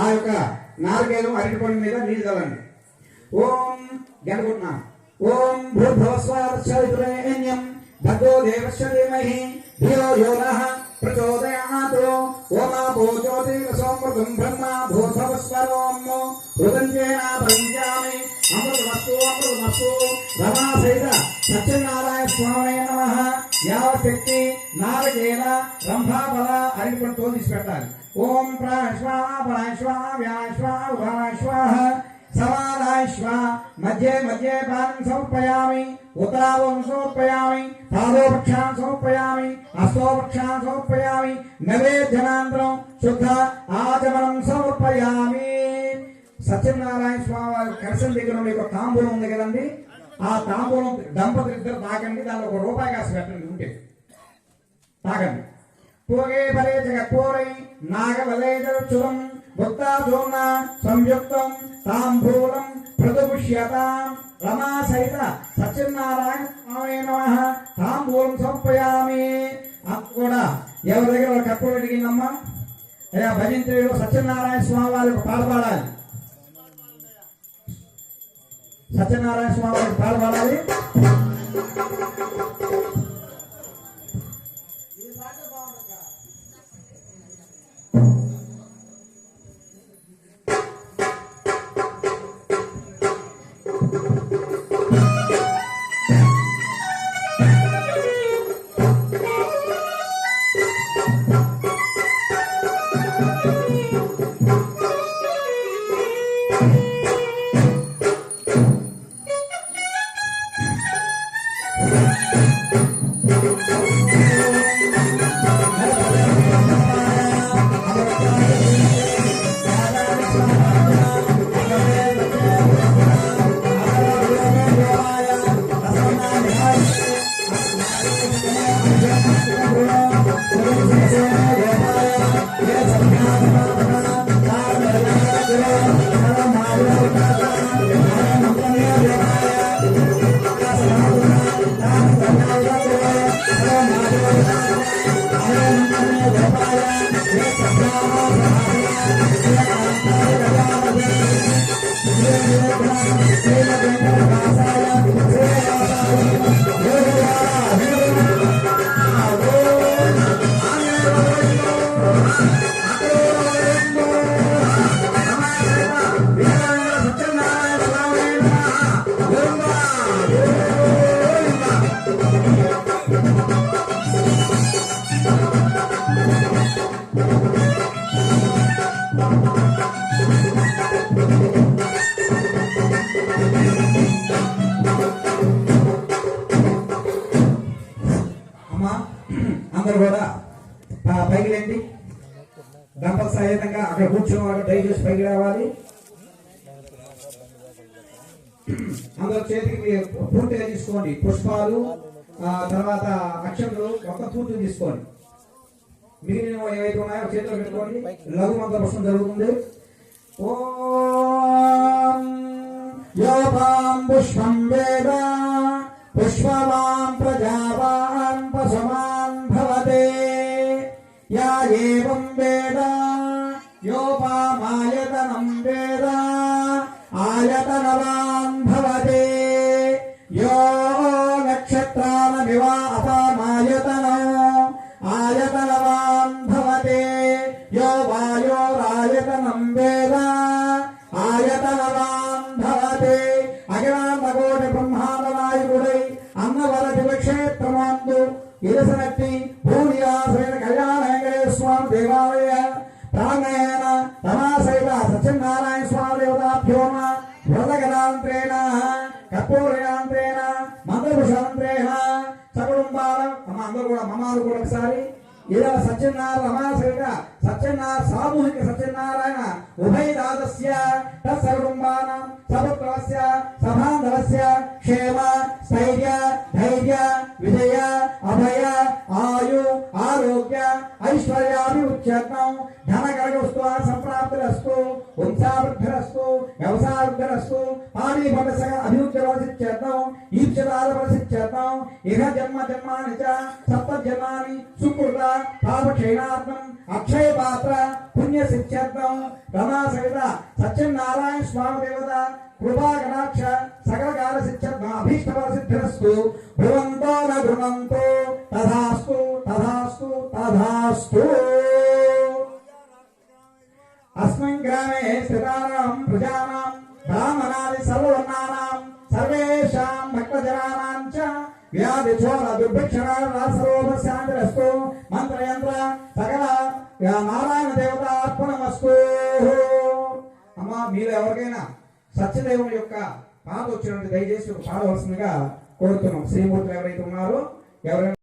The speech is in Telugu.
ఆ యొక్క నాలుగేలు అరటిపండు మీద నీళ్ళు చల్లండి. ఓం గెలుగున్నా ఓం భూర్భువస్వార్చైత్రేణ్యం భగో దేవస్య ధీమహి ధియో యో నః ప్రచోదయాత్. ఓమాపో జ్యోతిరసోమృతం బ్రహ్మ భూర్భువస్వరోం రుదంజేన పంచామి అమృతమస్తు అమృతమస్తు. రమా సహిత సత్యనారాయణ స్వామి నమః. యావశక్తి నాలుగేల రంభాఫల అరటిపండు తీసి పెట్టాలి. ఓం ప్రాశ్వ ప్రాశ్వ వ్యాశ్వ ఉభాశ్వ సమానాశ్వ మధ్య మధ్య పాదం సమర్పయామి. ఉత్తరావం సమర్పయామి. పాదోపక్షాన్ సమర్పయామి. హస్తోపక్షాన్ సమర్పయామి. నైవేద్యానంతరం శుద్ధ ఆచమనం సమర్పయామి. సత్యనారాయణ స్వామి వారి కలశం దగ్గర మీకు తాంబూలం ఉంది కదండి, ఆ తాంబూలం దంపతులు ఇద్దరు తాకండి. దానిలో ₹1 కాసు పెట్టండి, ఉంటే తాకండి. పోగే బలే జగత్పోరై నాగవలేజురం భక్తాధోన సంయుక్తం తాంబూలం ప్రతిపుష్యతాం. రమా సహిత సత్యనారాయణ స్వామి నమః. తాంబూలం సమర్పయామి. కూడా ఎవరి దగ్గర కప్పుడు అడిగిందమ్మా, అయ్యా భజంత్రిలో సత్యనారాయణ స్వామి వారికి పాట పాడాలి. సత్యనారాయణ స్వామి వారికి పాట పాడాలి. అందరూ కూడా పైకి లేండి. దంపతి సహితంగా అక్కడ కూర్చోవాలి, దయచేసి పైకి రావాలి. అందరూ చేతికి పూర్తిగా తీసుకోండి. పుష్పాలు తర్వాత అక్షంతలు మొత్తం పూర్తిగా తీసుకోండి. మిగిలిన ఏవైతే ఉన్నాయో చేతిలో పెట్టుకోండి. లఘు మంత్ర పుష్పం జరుగుతుంది. ఓం యోపాం పుష్పం వేద పుష్పవాం ప్రజావాన్ పశుమాన్ భవతే. యా ఏవం వేద యోపామాయతనం వేద ఆయతనవాన్ భవతే. యో నక్షత్రానమివ అపామాయతనో ఆయతనవాన్ భవతే. యో వాయోరాయతనం వేద ఆయతనవాన్ భవతే. అఖిలాండకోటి బ్రహ్మాండ నాయకుడై అన్నవరటి క్షేత్రమందు ఇరసనట్టి భూనివాసైన కళ్యాణ వెంకటేశ్వర స్వామి దేవాలయ ప్రాంగణేన తమాసైత సత్యనారాయణ స్వామి దేవతాభ్యో వరదగదాంత్రేణ కర్పూరయాంత్రేణ మంత్రపుషాంత్రేణ సకుటుంబాలం అందరూ కూడా మమాలు కూడా ఒకసారి ఇలా సత్యనారాయణ రమాసైత సత్యనారాయణ సామూహిక సత్యనారాయణ ఉభయదాదస్య తత్సకుటుంబానం సపుత్రస్య సభాంధవస్య క్షేమ స్థైర్య ధైర్య విజయ అభయ ఆయు ఆరోగ్య ఐశ్వర్యాభివృద్ధ్యర్థం ధనకరగస్తు సంప్రాప్తిరస్తు వంశావృద్ధిరస్తు వ్యవసాయవృద్ధిరస్తు పాడి పంట అభివృద్ధిరవసిత్యర్థం ఈప్సితాల ప్రసిద్ధ్యర్థం ఇహ జన్మ జన్మాని చ సప్తజన్మాని సుకృత పాపక్షేణార్థం అక్షయ పాత్ర పుణ్య సిద్ధ్యర్థం రమా సహిత సత్యనారాయణ స్వామి దేవత కృపా కటాక్ష సకల కాల అభీష్టఫల సిద్ధిరస్తు భువంతో న గృహంతో తథాస్తు తథాస్తు తథాస్తు. అస్మిన్ గ్రామే స్థితానాం ప్రజానాం బ్రాహ్మణాది సర్వవర్ణానాం సర్వేషాం భక్తజనానాం చ వ్యాధి చోర దుర్భిక్షణ సర్వోపశాంతిరస్తు. మంత్రయంత్ర సకల నారాయణ దేవత అర్పణమస్తు. అమ్మా మీరు ఎవరికైనా సత్యదేవుని యొక్క పాట వచ్చినట్టు దయచేసి పాడవలసిందిగా కోరుతున్నాం. శ్రీమూర్తులు ఎవరైతే ఉన్నారో ఎవరైనా